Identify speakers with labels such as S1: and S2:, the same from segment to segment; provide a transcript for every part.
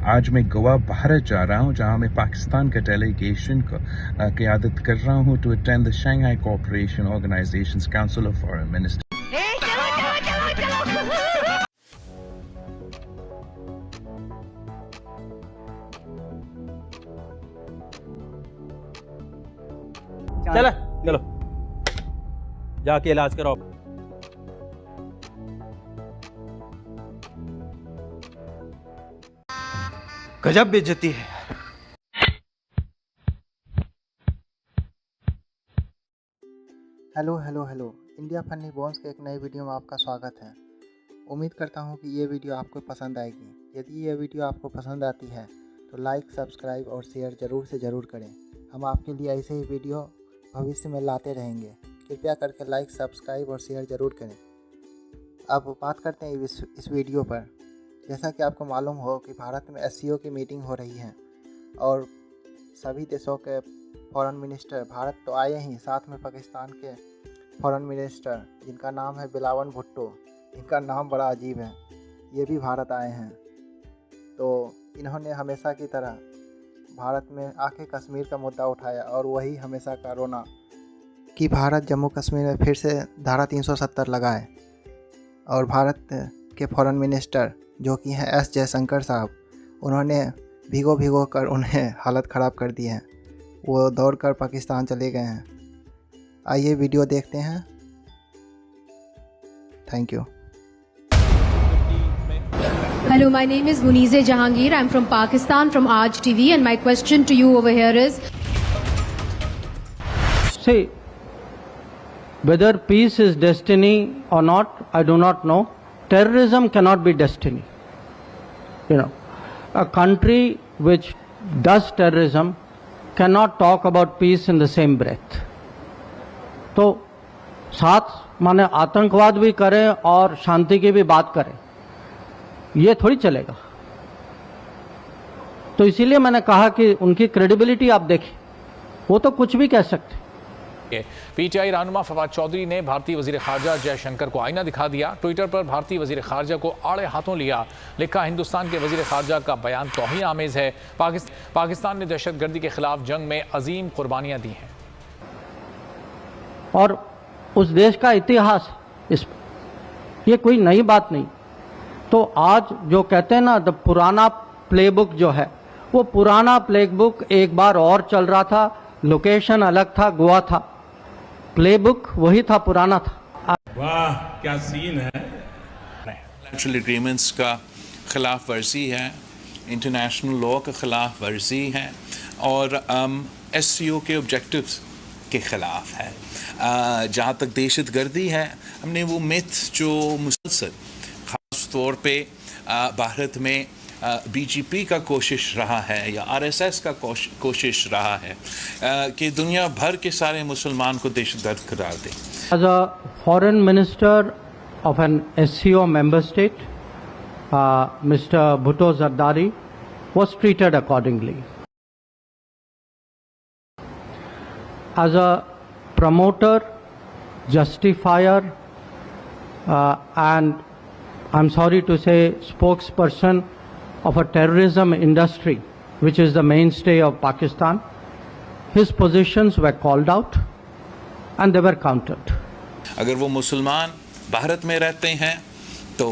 S1: आज मैं गोवा भारत जा रहा हूँ, जहाँ मैं पाकिस्तान का डेलीगेशन को क़यादत कर रहा हूँ to attend the Shanghai Cooperation Organisations Council of Foreign Ministers.
S2: चलो चलो जाके इलाज कराओ।
S3: गजब बेइज्जती है।
S4: हेलो इंडिया फनी बॉन्स के एक नई वीडियो में आपका स्वागत है। उम्मीद करता हूँ कि ये वीडियो आपको पसंद आएगी। यदि ये वीडियो आपको पसंद आती है तो लाइक, सब्सक्राइब और शेयर ज़रूर से ज़रूर करें। हम आपके लिए ऐसे ही वीडियो भविष्य में लाते रहेंगे। कृपया करके लाइक, सब्सक्राइब और शेयर ज़रूर करें। अब बात करते हैं इस वीडियो पर। जैसा कि आपको मालूम हो कि भारत में SCO की मीटिंग हो रही है और सभी देशों के फॉरेन मिनिस्टर भारत तो आए ही, साथ में पाकिस्तान के फॉरेन मिनिस्टर जिनका नाम है बिलावल भुट्टो, इनका नाम बड़ा अजीब है, ये भी भारत आए हैं। तो इन्होंने हमेशा की तरह भारत में आके कश्मीर का मुद्दा उठाया और वही हमेशा का रोना कि भारत जम्मू कश्मीर में फिर से धारा 370 लगाए। और भारत के फॉरेन मिनिस्टर जो कि हैं S जयशंकर साहब, उन्होंने भिगो कर उन्हें हालत ख़राब कर दी है। वो दौड़कर पाकिस्तान चले गए हैं। आइए वीडियो देखते हैं। Thank you.
S5: Hello, my name is Munize Jahangir. I'm from Pakistan, from Aaj TV, and my question to you over here is...
S6: See, whether peace is destiny or not, I do not know. Terrorism cannot be destiny. You know, a country which does terrorism cannot talk about peace in the same breath. तो साथ माने आतंकवाद भी करें और शांति की भी बात करें, ये थोड़ी चलेगा। तो इसीलिए मैंने कहा कि उनकी क्रेडिबिलिटी आप देखें, वो तो कुछ भी कह सकते।
S7: पीटीआई रहनुमा फवाद चौधरी ने भारतीय वजीर खारजा जयशंकर को आईना दिखा दिया। ट्विटर पर भारतीय वजीर खारजा को आड़े हाथों लिया। लिखा, हिंदुस्तान के वजीर खारजा का बयान तौहीन आमेज है। पाकिस्तान ने दहशतगर्दी के खिलाफ जंग में अजीम कुर्बानियां दी हैं
S6: और उस देश का इतिहास, इस ये कोई नई बात नहीं। तो आज जो कहते हैं ना, द पुराना प्लेबुक जो है, वो पुराना प्लेबुक एक बार और चल रहा था। लोकेशन अलग था, गोवा था, प्लेबुक वही था, पुराना था।
S8: वाह क्या सीन है।
S9: नेशनल एग्रीमेंट्स का खिलाफ वर्जी है, इंटरनेशनल लॉ का खिलाफ वर्जी है और SCO के ऑब्जेक्टिव्स के खिलाफ है। जहाँ तक दहशतगर्दी है, हमने वो मिथ जो मुसलसल ख़ास तौर पे भारत में BJP का कोशिश रहा है या RSS का कोशिश रहा है कि दुनिया भर के सारे मुसलमान को दहशतगर्द करार दे।
S6: As a foreign minister of an SCO member state, Mr. Bhutto Zardari was treated accordingly. As a promoter, justifier, and I'm sorry to say spokesperson of a terrorism industry which is the mainstay of Pakistan, his positions were called out and they were countered.
S9: अगर वो मुसलमान भारत में रहते हैं तो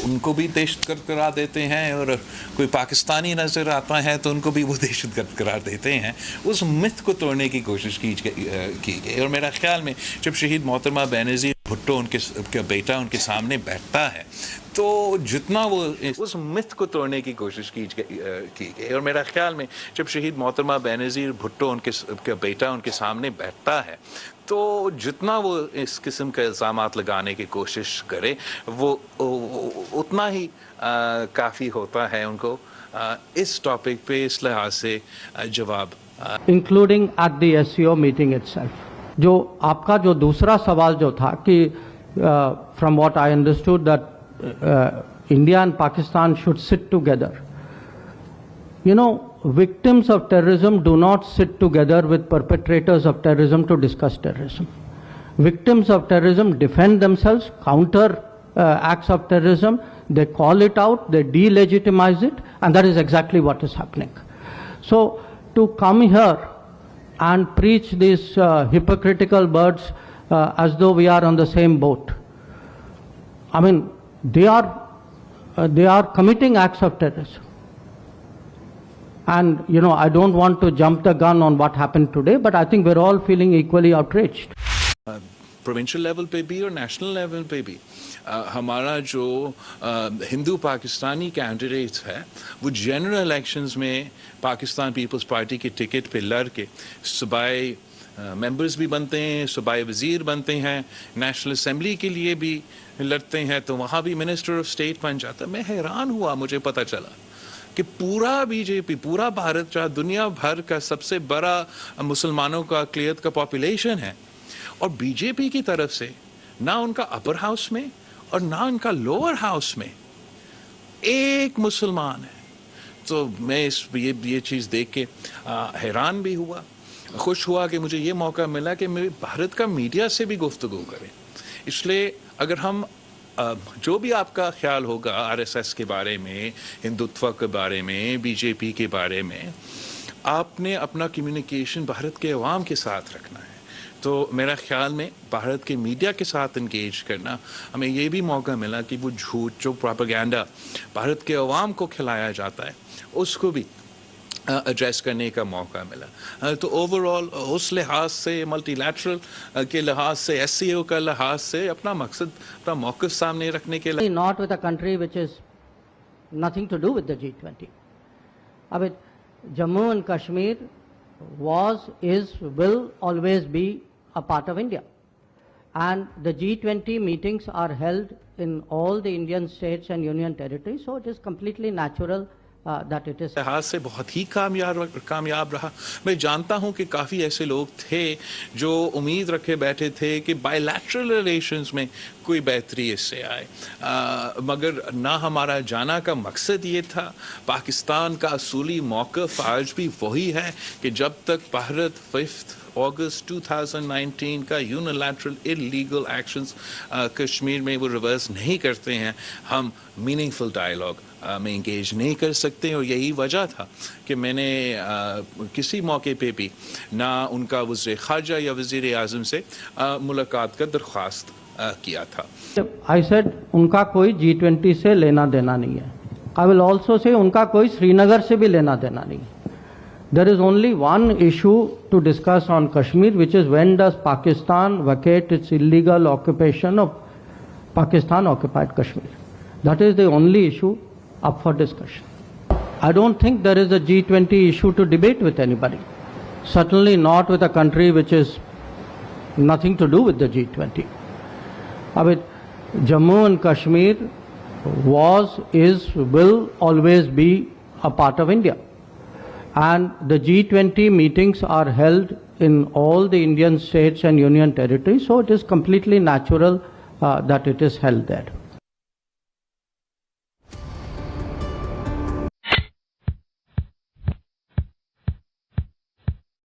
S9: उनको भी दहशतगर्द करार देते हैं और कोई पाकिस्तानी नज़र आता है तो उनको भी वो दहशतगर्द करार देते हैं। उस मिथ को तोड़ने की कोशिश की गई और मेरा ख्याल में जब शहीद मोहतरमा बेनज़ीर भुट्टो उनके बेटा उनके सामने बैठता है तो जितना वो उस मिथ को तोड़ने की कोशिश की गई और मेरा ख्याल में जब शहीद मोहतरमा बेनज़ीर भुट्टो उनके बेटा उनके सामने बैठता है तो जितना वो इस किस्म के इल्ज़ामात लगाने की कोशिश करे वो उतना ही काफ़ी होता है उनको इस टॉपिक पे इस लिहाज से जवाब।
S6: Including at the SCO meeting itself. जो आपका जो दूसरा सवाल जो था कि from what I understood that India and Pakistan should sit together. You know, victims of terrorism do not sit together with perpetrators of terrorism to discuss terrorism. Victims of terrorism defend themselves, counter acts of terrorism, they call it out, they delegitimize it, And that is exactly what is happening. So to come here and preach these hypocritical words as though we are on the same boat, I mean, they are committing acts of terrorism. And, you know, I don't want to jump the gun on what happened today, but I think we're all feeling equally outraged.
S9: Provincial level पे भी और national level पे भी हमारा जो Hindu Pakistani candidates है वो general elections में पाकिस्तान पीपल्स पार्टी के टिकट पे लड़ के सूबाई मेंबर्स भी बनते हैं, सूबाई वज़ीर बनते हैं, नेशनल असेंबली के लिए भी लड़ते हैं, तो वहाँ भी मिनिस्टर ऑफ स्टेट बन जाता। मैं हैरान हुआ मुझे पता चला कि पूरा बीजेपी, पूरा भारत, जहाँ दुनिया भर का सबसे बड़ा मुसलमानों का अक़लियत का पॉपुलेशन है, और बीजेपी की तरफ से ना उनका अपर हाउस में और ना उनका लोअर हाउस में एक मुसलमान है। तो मैं ये चीज़ देख के हैरान भी हुआ, खुश हुआ कि मुझे ये मौका मिला कि मैं भारत का मीडिया से भी गुफ्तगू करें। इसलिए अगर हम जो भी आपका ख्याल होगा आरएसएस के बारे में, हिंदुत्व के बारे में, बीजेपी के बारे में, आपने अपना कम्युनिकेशन भारत के अवाम के साथ रखना है। तो मेरा ख्याल में भारत के मीडिया के साथ इंगेज करना, हमें ये भी मौका मिला कि वो झूठ जो प्रोपेगेंडा भारत के अवाम को खिलाया जाता है उसको भी एड्रेस करने का मौका मिला। तो ओवरऑल उस लिहाज से, मल्टीलैटरल के लिहाज से, एससीओ का लिहाज से अपना मकसद, अपना मौक़िफ़ सामने रखने के लिए।
S6: Not with a country which is nothing to do with the G20. I mean, Jammu and Kashmir was, is, will always be a part of India. And the G20 meetings are held in all the Indian states and union territories, so it is completely natural that it is.
S9: लिहाज से बहुत ही कामयाब रहा। मैं जानता हूं कि काफ़ी ऐसे लोग थे जो उम्मीद रखे बैठे थे कि बायलैटरल रिलेशंस में कोई बेहतरी इससे आए, मगर ना हमारा जाना का मकसद ये था। पाकिस्तान का असूली मौक़िफ़ आज भी वही है कि जब तक भारत 5 अगस्त 2019 का यूनिलैटरल इलीगल एक्शंस कश्मीर में वो रिवर्स नहीं करते हैं, हम मीनिंगफुल डायलॉग में इंगेज नहीं कर सकते। और यही वजह था कि मैंने किसी मौके पे भी ना उनका वज़ीर ख़ारजा या वज़ीर आज़म से मुलाकात का दरख्वास्त किया था।
S6: I said उनका कोई G20 से लेना देना नहीं है। I will also say उनका कोई श्रीनगर से भी लेना देना नहीं है। There is only one issue to discuss on Kashmir, which is when does Pakistan vacate its illegal occupation of Pakistan occupied Kashmir. That is the only issue up for discussion. I don't think there is a G20 issue to debate with anybody. Certainly not with a country which is nothing to do with the G20. I mean, Jammu and Kashmir was, is, will always be a part of India. And the G20 meetings are held in all the Indian states and union territories, so it is completely natural that it is held there.